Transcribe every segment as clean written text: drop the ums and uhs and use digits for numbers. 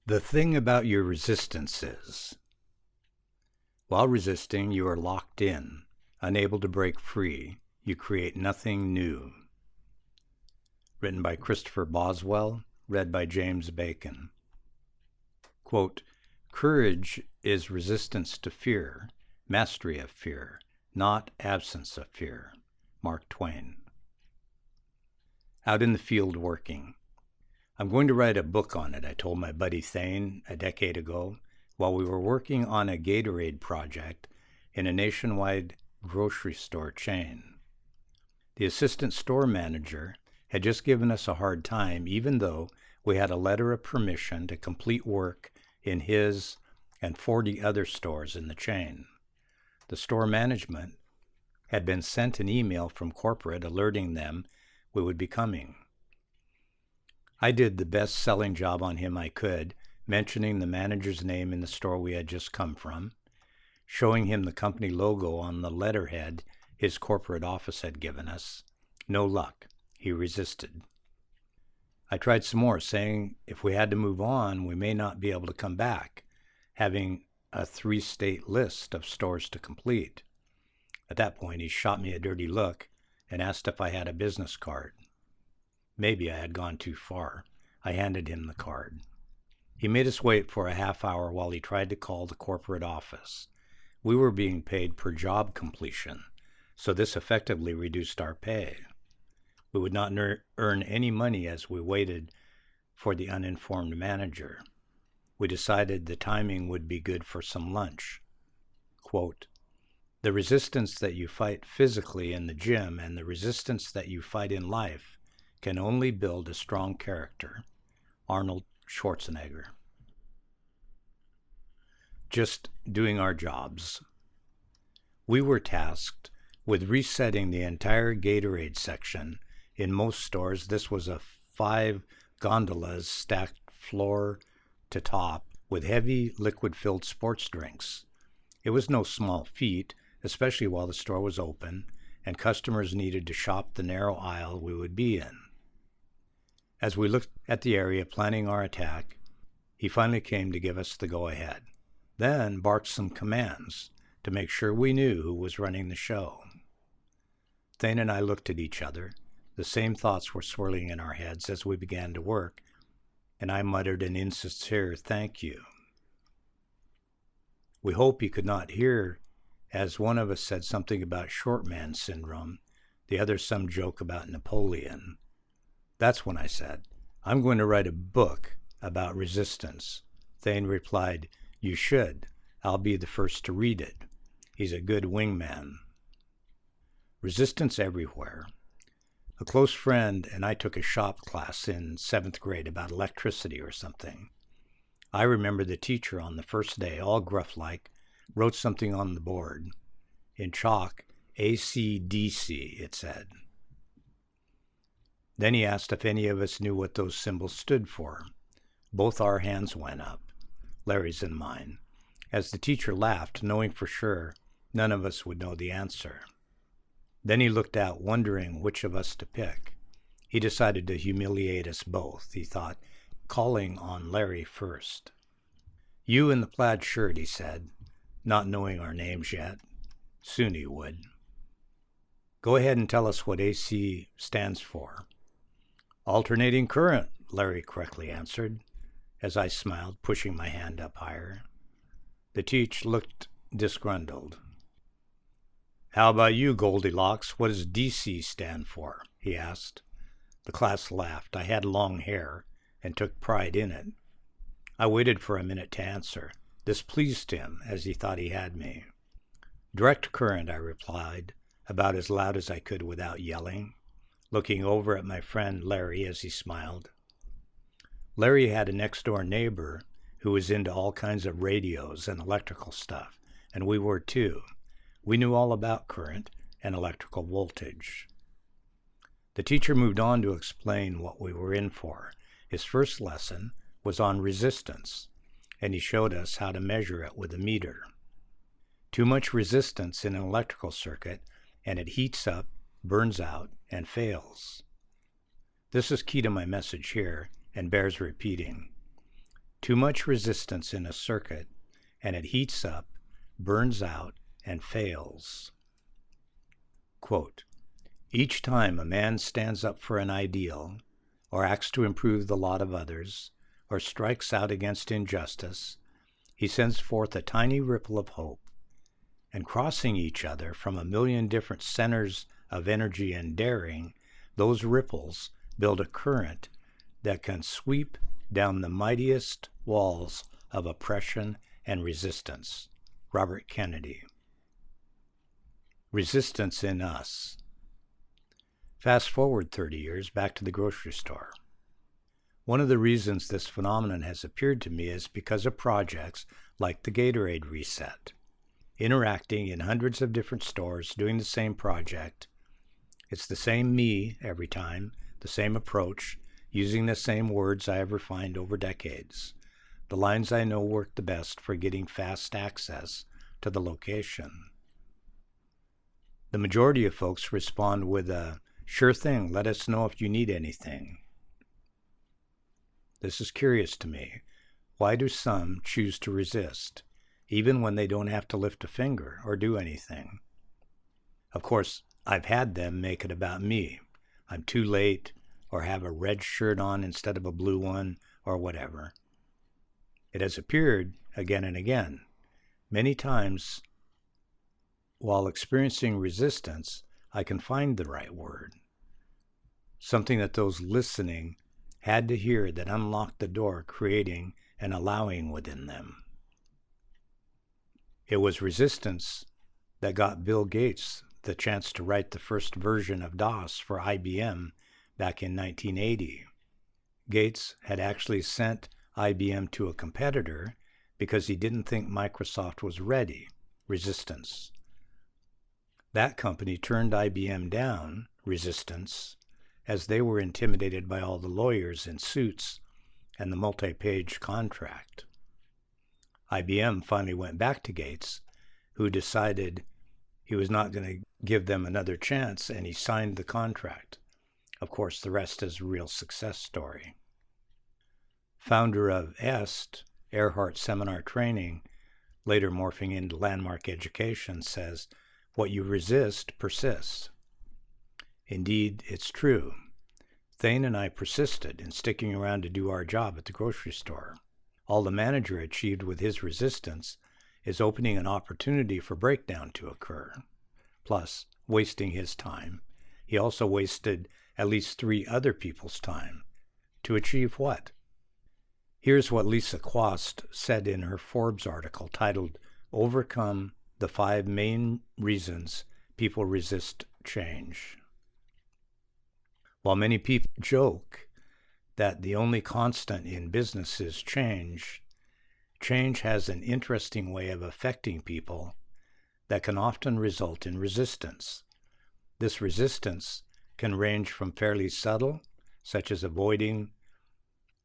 The thing about your resistance is, while resisting, you are locked in, unable to break free. You create nothing new. Written by Christopher Boswell, read by James Bacon. Quote, "Courage is resistance to fear, mastery of fear, not absence of fear." Mark Twain. Out in the field working. I'm going to write a book on it, I told my buddy Thane a decade ago while we were working on a Gatorade project in a nationwide grocery store chain. The assistant store manager had just given us a hard time, even though we had a letter of permission to complete work in his and 40 other stores in the chain. The store management had been sent an email from corporate alerting them we would be coming. I did the best selling job on him I could, mentioning the manager's name in the store we had just come from, showing him the company logo on the letterhead his corporate office had given us. No luck. He resisted. I tried some more, saying if we had to move on, we may not be able to come back, having a 3-state list of stores to complete. At that point, he shot me a dirty look and asked if I had a business card. Maybe I had gone too far. I handed him the card. He made us wait for a half hour while he tried to call the corporate office. We were being paid per job completion, so this effectively reduced our pay. We would not earn any money as we waited for the uninformed manager. We decided the timing would be good for some lunch. Quote, "The resistance that you fight physically in the gym and the resistance that you fight in life can only build a strong character." Arnold Schwarzenegger. Just doing our jobs. We were tasked with resetting the entire Gatorade section. In most stores, this was a 5 gondolas stacked floor to top with heavy liquid-filled sports drinks. It was no small feat, especially while the store was open and customers needed to shop the narrow aisle we would be in. As we looked at the area planning our attack, he finally came to give us the go-ahead, then barked some commands to make sure we knew who was running the show. Thane and I looked at each other. The same thoughts were swirling in our heads as we began to work, and I muttered an insincere thank you. We hope he could not hear, as one of us said something about short man syndrome, the other some joke about Napoleon. That's when I said, "I'm going to write a book about resistance." Thane replied, "You should. I'll be the first to read it." He's a good wingman. Resistance everywhere. A close friend and I took a shop class in 7th grade about electricity or something. I remember the teacher on the first day, all gruff-like, wrote something on the board. In chalk, AC/DC, it said. Then he asked if any of us knew what those symbols stood for. Both our hands went up, Larry's and mine, as the teacher laughed, knowing for sure none of us would know the answer. Then he looked out, wondering which of us to pick. He decided to humiliate us both, he thought, calling on Larry first. "You in the plaid shirt," he said, not knowing our names yet. Soon he would. "Go ahead and tell us what AC stands for." "Alternating current," Larry correctly answered, as I smiled, pushing my hand up higher. The teacher looked disgruntled. "How about you, Goldilocks? What does DC stand for?" he asked. The class laughed. I had long hair and took pride in it. I waited for a minute to answer. This pleased him, as he thought he had me. "Direct current," I replied, about as loud as I could without yelling, looking over at my friend Larry as he smiled. Larry had a next-door neighbor who was into all kinds of radios and electrical stuff, and we were too. We knew all about current and electrical voltage. The teacher moved on to explain what we were in for. His first lesson was on resistance, and he showed us how to measure it with a meter. Too much resistance in an electrical circuit, and it heats up, burns out, and fails. This is key to my message here and bears repeating. Too much resistance in a circuit, and it heats up, burns out, and fails. Quote, each time a man stands up for an ideal, or acts to improve the lot of others, or strikes out against injustice, he sends forth a tiny ripple of hope, and crossing each other from a million different centers of energy and daring, those ripples build a current that can sweep down the mightiest walls of oppression and resistance. Robert Kennedy. Resistance in us. Fast forward 30 years back to the grocery store. One of the reasons this phenomenon has appeared to me is because of projects like the Gatorade Reset. Interacting in hundreds of different stores doing the same project. It's the same me every time, the same approach, using the same words I have refined over decades. The lines I know work the best for getting fast access to the location. The majority of folks respond with a, "Sure thing, let us know if you need anything." This is curious to me. Why do some choose to resist, even when they don't have to lift a finger or do anything? Of course, I've had them make it about me. I'm too late, or have a red shirt on instead of a blue one, or whatever. It has appeared again and again. Many times, while experiencing resistance, I can find the right word. Something that those listening had to hear that unlocked the door, creating and allowing within them. It was resistance that got Bill Gates the chance to write the first version of DOS for IBM back in 1980. Gates had actually sent IBM to a competitor because he didn't think Microsoft was ready. Resistance. That company turned IBM down, resistance, as they were intimidated by all the lawyers in suits and the multi-page contract. IBM finally went back to Gates, who decided he was not going to give them another chance, and he signed the contract. Of course, the rest is a real success story. Founder of EST, Earhart Seminar Training, later morphing into Landmark Education, says, "What you resist persists." Indeed, it's true. Thane and I persisted in sticking around to do our job at the grocery store. All the manager achieved with his resistance is opening an opportunity for breakdown to occur, plus wasting his time. He also wasted at least 3 other people's time. To achieve what? Here's what Lisa Quast said in her Forbes article titled, "Overcome the 5 Main Reasons People Resist Change." While many people joke that the only constant in business is change, change has an interesting way of affecting people that can often result in resistance. This resistance can range from fairly subtle, such as avoiding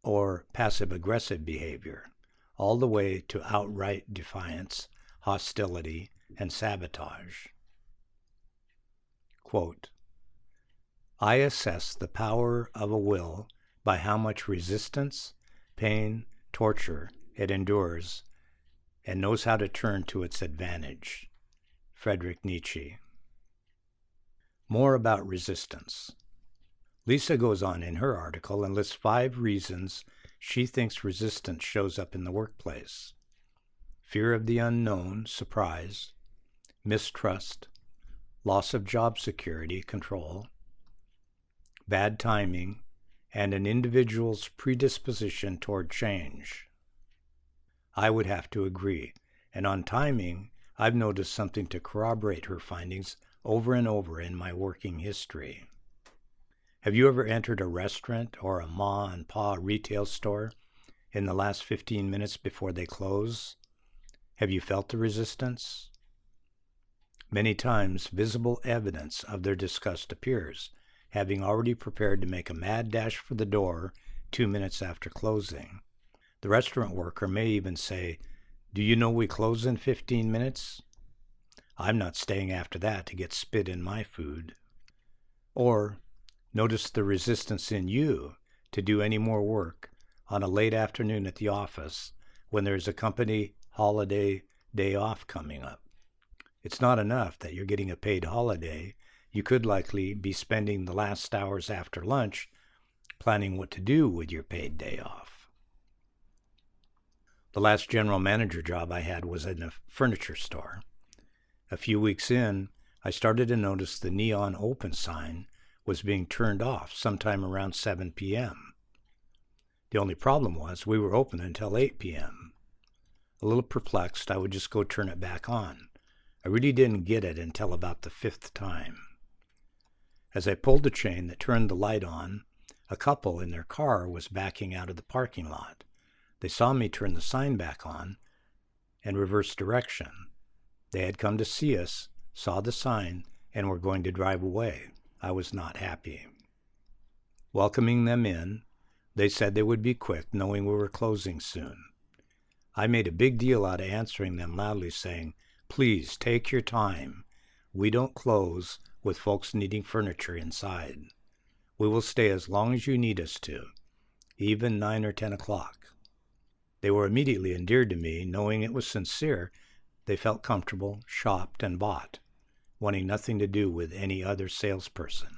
or passive-aggressive behavior, all the way to outright defiance, hostility, and sabotage. Quote, "I assess the power of a will by how much resistance, pain, torture it endures, and knows how to turn to its advantage." Friedrich Nietzsche. More about resistance. Lisa goes on in her article and lists 5 reasons she thinks resistance shows up in the workplace: fear of the unknown, surprise; mistrust; loss of job security, control; bad timing; and an individual's predisposition toward change. I would have to agree, and on timing, I've noticed something to corroborate her findings over and over in my working history. Have you ever entered a restaurant or a ma and pa retail store in the last 15 minutes before they close? Have you felt the resistance? Many times, visible evidence of their disgust appears, having already prepared to make a mad dash for the door 2 minutes after closing. The restaurant worker may even say, "Do you know we close in 15 minutes? I'm not staying after that to get spit in my food." Or, notice the resistance in you to do any more work on a late afternoon at the office when there's a company holiday day off coming up. It's not enough that you're getting a paid holiday. You could likely be spending the last hours after lunch planning what to do with your paid day off. The last general manager job I had was in a furniture store. A few weeks in, I started to notice the neon open sign was being turned off sometime around 7 p.m. The only problem was we were open until 8 p.m. A little perplexed, I would just go turn it back on. I really didn't get it until about the 5th time. As I pulled the chain that turned the light on, a couple in their car was backing out of the parking lot. They saw me turn the sign back on and reverse direction. They had come to see us, saw the sign, and were going to drive away. I was not happy. Welcoming them in, they said they would be quick, knowing we were closing soon. I made a big deal out of answering them loudly, saying, "Please take your time. We don't close with folks needing furniture inside. We will stay as long as you need us to, even 9 or 10 o'clock. They were immediately endeared to me, knowing it was sincere. They felt comfortable, shopped, and bought, wanting nothing to do with any other salesperson.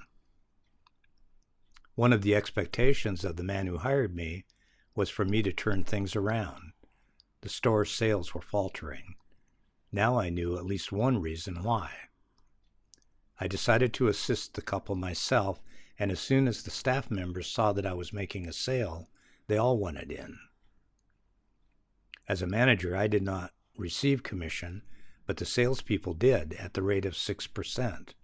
One of the expectations of the man who hired me was for me to turn things around. The store's sales were faltering. Now I knew at least one reason why. I decided to assist the couple myself, and as soon as the staff members saw that I was making a sale, they all wanted in. As a manager, I did not receive commission, but the salespeople did at the rate of 6%.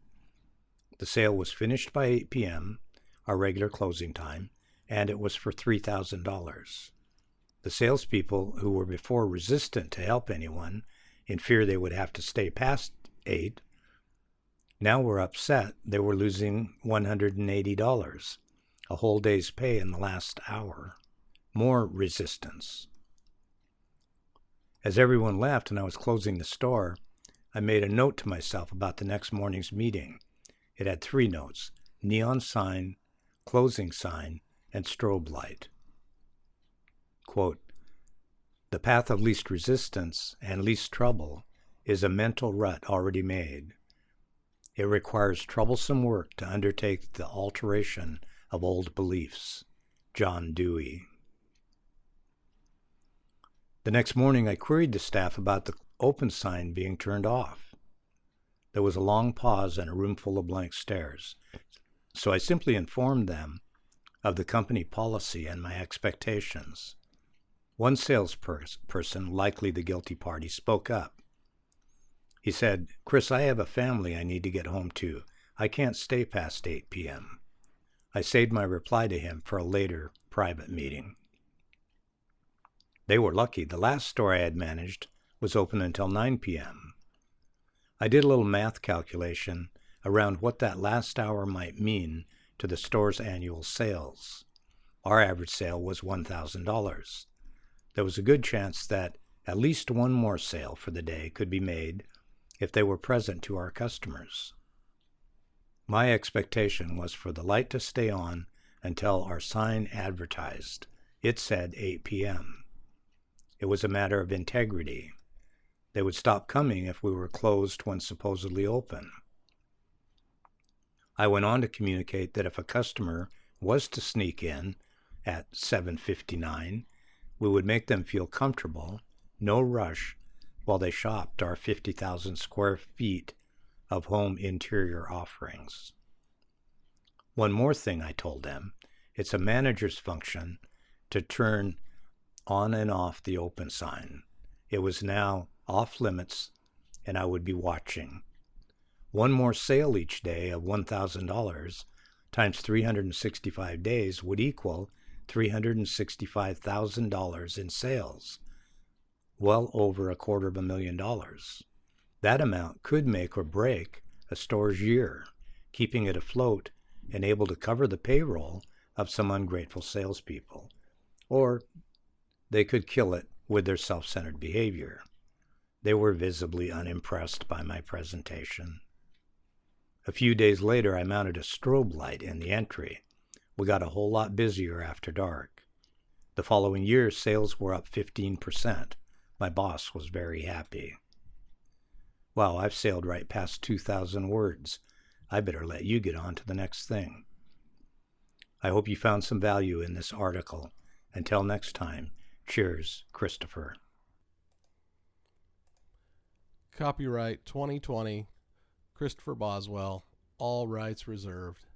The sale was finished by 8 p.m., our regular closing time, and it was for $3,000. The salespeople, who were before resistant to help anyone, in fear they would have to stay past 8, now were upset they were losing $180, a whole day's pay in the last hour. More resistance. As everyone left and I was closing the store, I made a note to myself about the next morning's meeting. It had 3 notes: neon sign, closing sign, and strobe light. Quote, "The path of least resistance and least trouble is a mental rut already made. It requires troublesome work to undertake the alteration of old beliefs." John Dewey. The next morning I queried the staff about the open sign being turned off. There was a long pause and a room full of blank stares, so I simply informed them of the company policy and my expectations. One salesperson, likely the guilty party, spoke up. He said, "Chris, I have a family I need to get home to. I can't stay past 8 p.m. I saved my reply to him for a later private meeting. They were lucky. The last store I had managed was open until 9 p.m. I did a little math calculation around what that last hour might mean to the store's annual sales. Our average sale was $1,000. There was a good chance that at least one more sale for the day could be made if they were present to our customers. My expectation was for the light to stay on until our sign advertised. It said 8 p.m. It was a matter of integrity. They would stop coming if we were closed when supposedly open. I went on to communicate that if a customer was to sneak in at 7:59, we would make them feel comfortable, no rush, while they shopped our 50,000 square feet of home interior offerings. One more thing I told them: it's a manager's function to turn on and off the open sign. It was now off limits, and I would be watching. One more sale each day of $1,000 times 365 days would equal $365,000 in sales, well over $250,000. That amount could make or break a store's year, keeping it afloat and able to cover the payroll of some ungrateful salespeople. Or they could kill it with their self-centered behavior. They were visibly unimpressed by my presentation. A few days later, I mounted a strobe light in the entry. We got a whole lot busier after dark. The following year, sales were up 15%. My boss was very happy. Wow, I've sailed right past 2,000 words. I better let you get on to the next thing. I hope you found some value in this article. Until next time, cheers, Christopher. Copyright 2020, Christopher Boswell, all rights reserved.